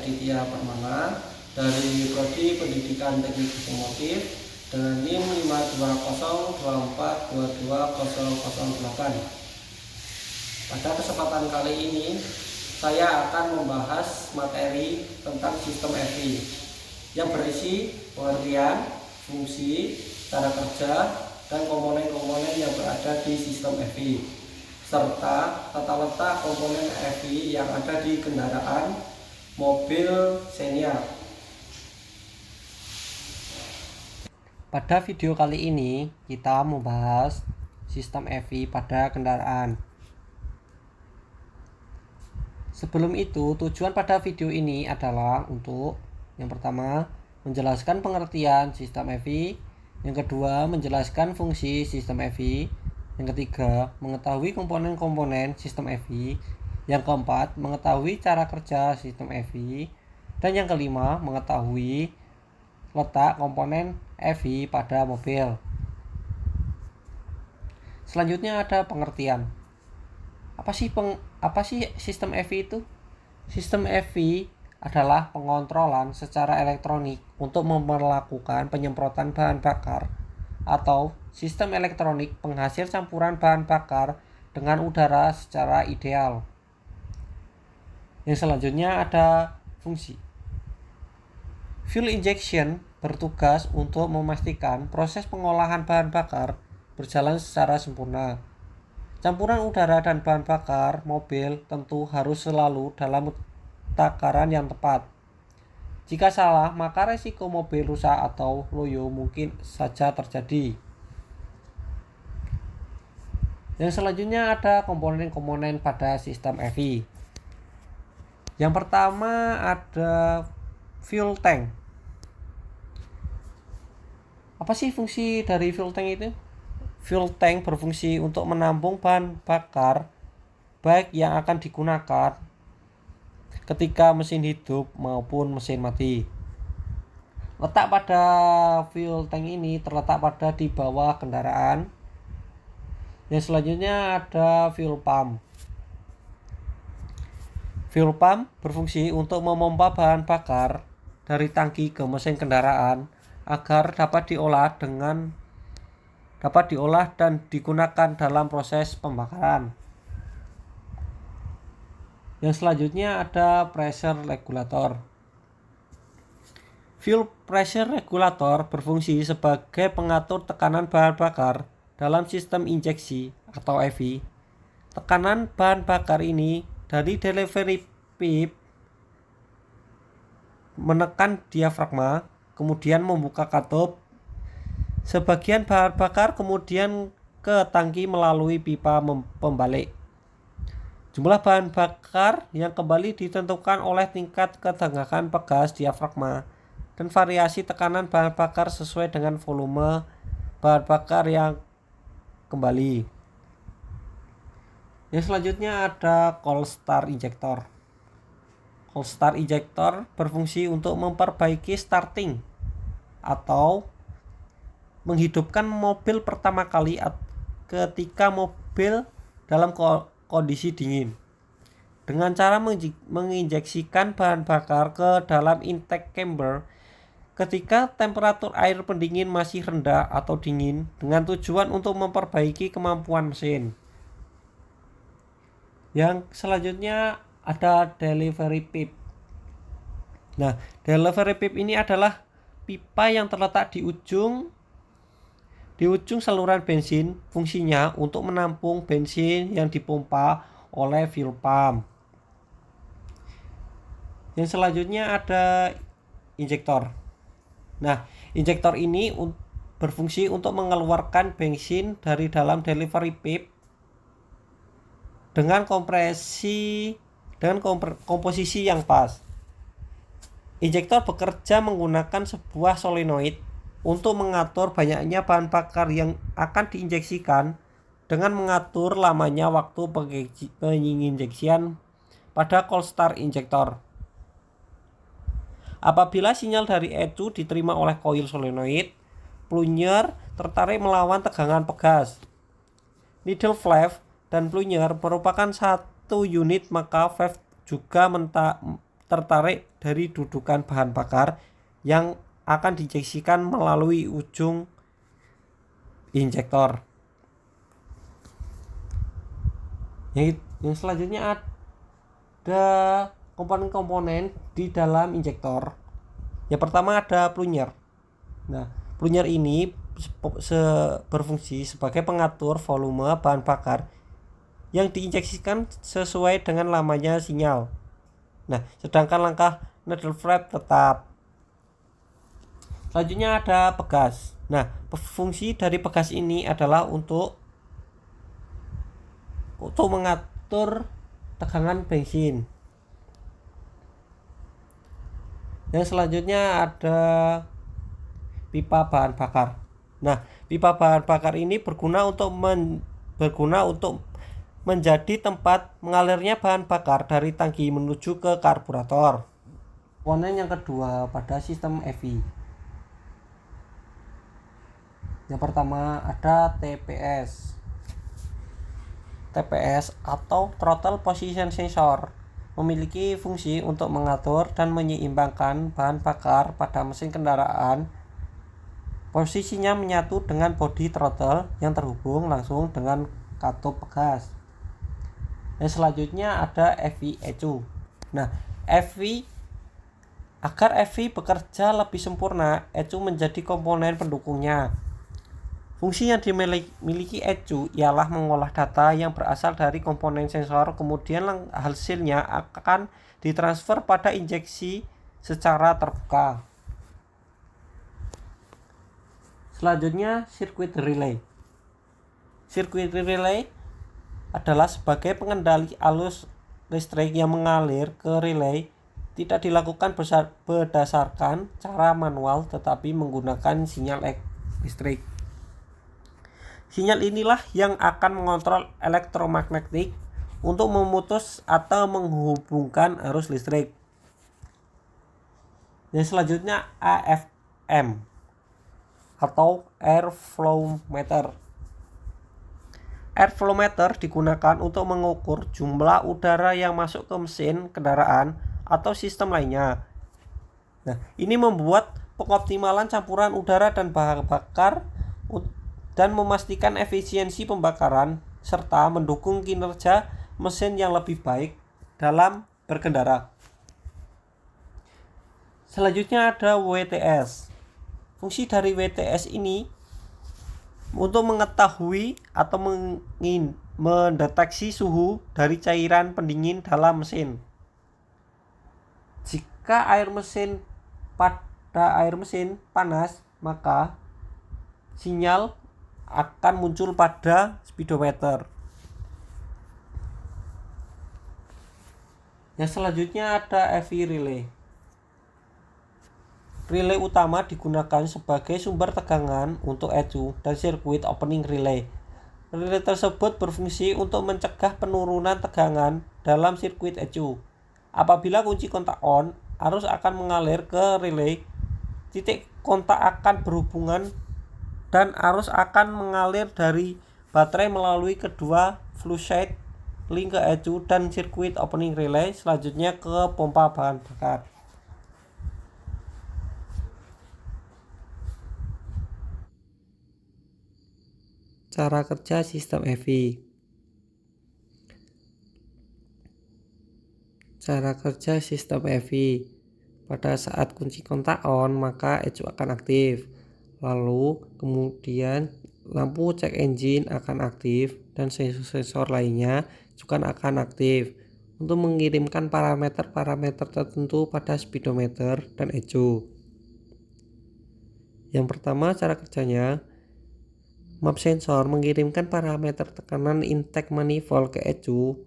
Aditya Permana dari Prodi Pendidikan Teknik Otomotif dengan NIM 52024220008. Pada kesempatan kali ini saya akan membahas materi tentang sistem FI yang berisi pengertian, fungsi, cara kerja, dan komponen-komponen yang berada di sistem FI, serta tata letak komponen FI yang ada di kendaraan mobil senior. Pada video kali ini kita membahas sistem FI pada kendaraan. Sebelum itu, tujuan pada video ini adalah untuk yang pertama, menjelaskan pengertian sistem FI. Yang kedua, menjelaskan fungsi sistem FI. Yang ketiga, mengetahui komponen-komponen sistem FI. Yang keempat, mengetahui cara kerja sistem FI. Dan yang kelima, mengetahui letak komponen FI pada mobil. Selanjutnya ada pengertian. Apa sih sistem FI itu? Sistem FI adalah pengontrolan secara elektronik untuk memperlakukan penyemprotan bahan bakar atau sistem elektronik penghasil campuran bahan bakar dengan udara secara ideal. Yang selanjutnya ada fungsi. Fuel injection bertugas untuk memastikan proses pengolahan bahan bakar berjalan secara sempurna. Campuran udara dan bahan bakar mobil tentu harus selalu dalam takaran yang tepat. Jika salah, maka resiko mobil rusak atau loyo mungkin saja terjadi. Yang selanjutnya ada komponen-komponen pada sistem FI. Yang pertama ada fuel tank. Apa sih fungsi dari fuel tank itu? Fuel tank berfungsi untuk menampung bahan bakar baik yang akan digunakan ketika mesin hidup maupun mesin mati. Letak pada fuel tank ini terletak pada di bawah kendaraan. Yang selanjutnya ada fuel pump. Fuel pump berfungsi untuk memompa bahan bakar dari tangki ke mesin kendaraan agar dapat diolah dan digunakan dalam proses pembakaran. Yang selanjutnya ada pressure regulator. Fuel pressure regulator berfungsi sebagai pengatur tekanan bahan bakar dalam sistem injeksi atau FI. Tekanan bahan bakar ini dari delivery pipe menekan diafragma, kemudian membuka katup. Sebagian bahan bakar kemudian ke tangki melalui pipa pembalik. Jumlah bahan bakar yang kembali ditentukan oleh tingkat ketegangan pegas diafragma dan variasi tekanan bahan bakar sesuai dengan volume bahan bakar yang kembali. Yang selanjutnya ada cold start injector. Cold start injector berfungsi untuk memperbaiki starting atau menghidupkan mobil pertama kali ketika mobil dalam kondisi dingin dengan cara menginjeksikan bahan bakar ke dalam intake chamber ketika temperatur air pendingin masih rendah atau dingin dengan tujuan untuk memperbaiki kemampuan mesin. Yang selanjutnya ada delivery pipe. Nah, delivery pipe ini adalah pipa yang terletak di ujung saluran bensin, fungsinya untuk menampung bensin yang dipompa oleh fuel pump. Yang selanjutnya ada injektor. Nah, injektor ini berfungsi untuk mengeluarkan bensin dari dalam delivery pipe dengan komposisi yang pas. Injektor bekerja menggunakan sebuah solenoid untuk mengatur banyaknya bahan bakar yang akan diinjeksikan dengan mengatur lamanya waktu penginjeksian pada cold start injector. Apabila sinyal dari ECU diterima oleh koil solenoid, plunger tertarik melawan tegangan pegas. Needle valve dan plunger merupakan satu unit, maka valve juga tertarik dari dudukan bahan bakar yang akan diinjeksikan melalui ujung injektor. Yang selanjutnya ada komponen-komponen di dalam injektor. Yang pertama ada plunyer. Nah, plunyer ini berfungsi sebagai pengatur volume bahan bakar yang diinjeksikan sesuai dengan lamanya sinyal. Nah, sedangkan langkah needle flap tetap. Selanjutnya ada pegas. Nah, fungsi dari pegas ini adalah untuk mengatur tegangan bensin. Yang selanjutnya ada pipa bahan bakar. Nah, pipa bahan bakar ini berguna untuk menjadi tempat mengalirnya bahan bakar dari tangki menuju ke karburator. Komponen yang kedua pada sistem EV. Yang pertama ada TPS. TPS atau Throttle Position Sensor memiliki fungsi untuk mengatur dan menyeimbangkan bahan bakar pada mesin kendaraan. Posisinya menyatu dengan bodi throttle yang terhubung langsung dengan katup pegas. Yang selanjutnya ada EV ECU. Nah, agar EV bekerja lebih sempurna, ECU menjadi komponen pendukungnya. Fungsi yang dimiliki ECU ialah mengolah data yang berasal dari komponen sensor, kemudian hasilnya akan ditransfer pada injeksi secara terbuka. Selanjutnya, sirkuit relay. Sirkuit relay adalah sebagai pengendali arus listrik yang mengalir ke relay, tidak dilakukan berdasarkan cara manual tetapi menggunakan sinyal listrik. Sinyal inilah yang akan mengontrol elektromagnetik untuk memutus atau menghubungkan arus listrik. Yang selanjutnya AFM atau Air Flow Meter. Air Flow Meter digunakan untuk mengukur jumlah udara yang masuk ke mesin kendaraan atau sistem lainnya. Nah, ini membuat pengoptimalan campuran udara dan bahan bakar dan memastikan efisiensi pembakaran serta mendukung kinerja mesin yang lebih baik dalam berkendara. Selanjutnya ada WTS. Fungsi dari WTS ini untuk mengetahui atau mendeteksi suhu dari cairan pendingin dalam mesin. Jika air mesin panas, maka sinyal akan muncul pada speedometer. Yang selanjutnya ada EV relay. Relay utama digunakan sebagai sumber tegangan untuk ECU dan sirkuit opening relay. Relay tersebut berfungsi untuk mencegah penurunan tegangan dalam sirkuit ECU. Apabila kunci kontak on, arus akan mengalir ke relay, titik kontak akan berhubungan dan arus akan mengalir dari baterai melalui kedua flushside link ke ECU dan sirkuit opening relay, selanjutnya ke pompa bahan bakar. Cara kerja sistem EV. Cara kerja sistem EV. Pada saat kunci kontak on, maka ECU akan aktif. Lalu kemudian lampu check engine akan aktif dan sensor-sensor lainnya juga akan aktif untuk mengirimkan parameter-parameter tertentu pada speedometer dan ECU. Yang pertama cara kerjanya, map sensor mengirimkan parameter tekanan intake manifold ke ECU,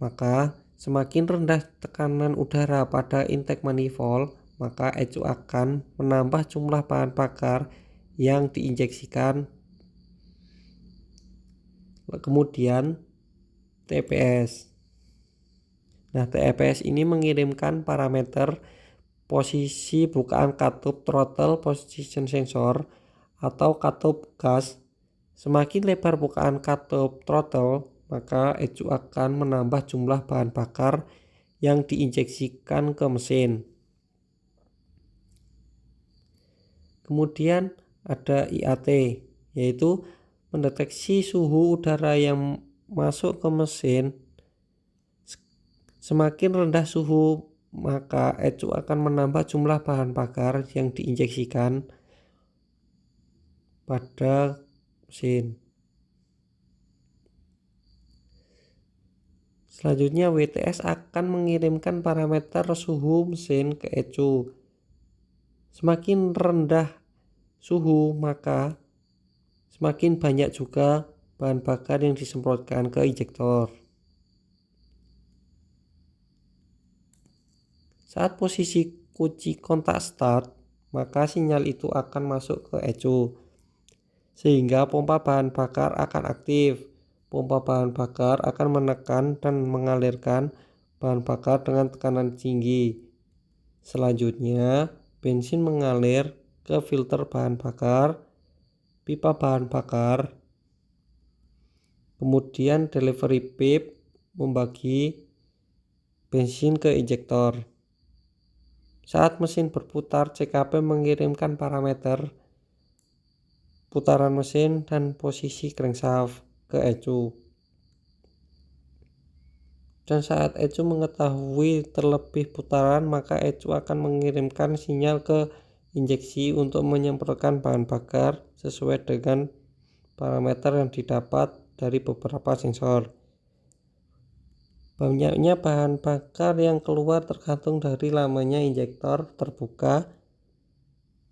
maka semakin rendah tekanan udara pada intake manifold, maka ECU akan menambah jumlah bahan bakar yang diinjeksikan. Kemudian TPS. Nah, TPS ini mengirimkan parameter posisi bukaan katup throttle position sensor atau katup gas. Semakin lebar bukaan katup throttle, maka ECU akan menambah jumlah bahan bakar yang diinjeksikan ke mesin. Kemudian ada IAT, yaitu mendeteksi suhu udara yang masuk ke mesin. Semakin rendah suhu, maka ECU akan menambah jumlah bahan bakar yang diinjeksikan pada mesin. Selanjutnya WTS akan mengirimkan parameter suhu mesin ke ECU. Semakin rendah suhu, maka semakin banyak juga bahan bakar yang disemprotkan ke injektor. Saat posisi kunci kontak start, maka sinyal itu akan masuk ke ECU, sehingga pompa bahan bakar akan aktif. Pompa bahan bakar akan menekan dan mengalirkan bahan bakar dengan tekanan tinggi. Selanjutnya, bensin mengalir ke filter bahan bakar, pipa bahan bakar, kemudian delivery pipe membagi bensin ke injektor. Saat mesin berputar, CKP mengirimkan parameter putaran mesin dan posisi crankshaft ke ECU. Dan saat ECU mengetahui terlebih putaran, maka ECU akan mengirimkan sinyal ke injeksi untuk menyemprotkan bahan bakar sesuai dengan parameter yang didapat dari beberapa sensor. Banyaknya bahan bakar yang keluar tergantung dari lamanya injektor terbuka,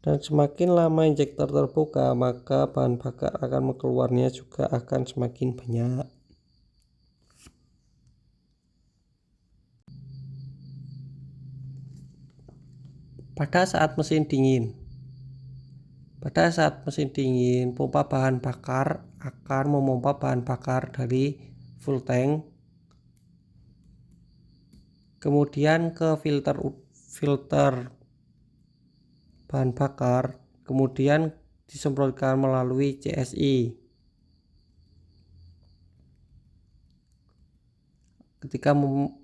dan semakin lama injektor terbuka, maka bahan bakar akan keluarnya juga akan semakin banyak. Pada saat mesin dingin, pompa bahan bakar akan memompa bahan bakar dari full tank, kemudian ke filter bahan bakar, kemudian disemprotkan melalui CSI. Ketika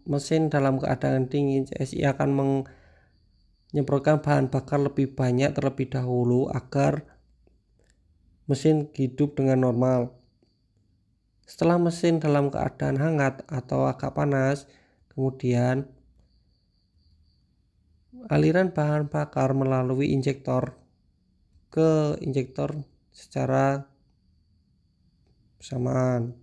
mesin dalam keadaan dingin, CSI akan menyemprotkan bahan bakar lebih banyak terlebih dahulu agar mesin hidup dengan normal. Setelah mesin dalam keadaan hangat atau agak panas, kemudian aliran bahan bakar melalui injektor ke injektor secara bersamaan.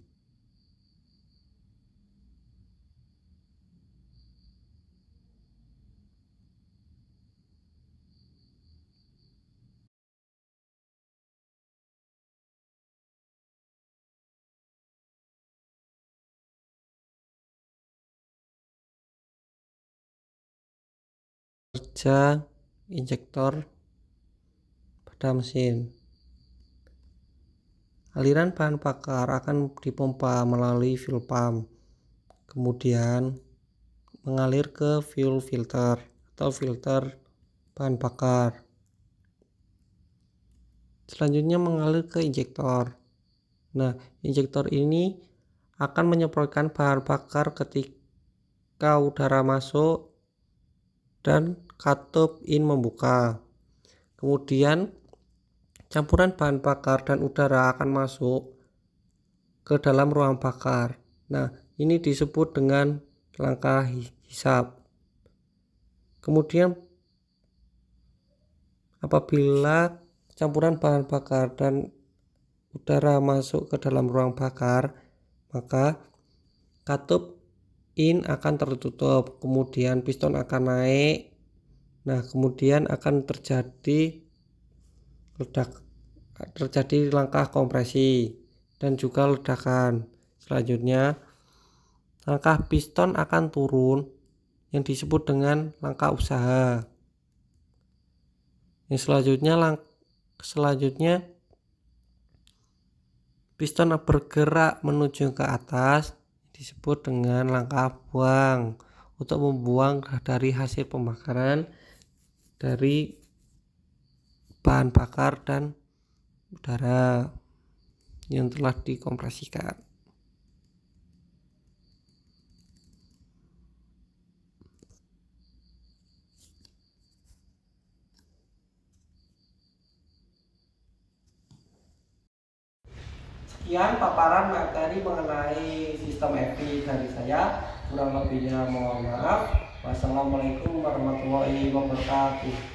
Kerja injektor pada mesin. Aliran bahan bakar akan dipompa melalui fuel pump, kemudian mengalir ke fuel filter atau filter bahan bakar. Selanjutnya mengalir ke injektor. Nah, injektor ini akan menyemprotkan bahan bakar ketika udara masuk dan katup in membuka. Kemudian campuran bahan bakar dan udara akan masuk ke dalam ruang bakar. Nah, ini disebut dengan langkah hisap. Kemudian apabila campuran bahan bakar dan udara masuk ke dalam ruang bakar, maka katup in akan tertutup, kemudian piston akan naik. Nah, kemudian akan terjadi langkah kompresi dan juga ledakan. Selanjutnya, langkah piston akan turun yang disebut dengan langkah usaha. Yang selanjutnya piston bergerak menuju ke atas, disebut dengan langkah buang, untuk membuang dari hasil pembakaran dari bahan bakar dan udara yang telah dikompresikan. Sekian paparan materi mengenai sistem EVI dari saya. Kurang lebihnya mohon maaf. Wassalamualaikum warahmatullahi wabarakatuh.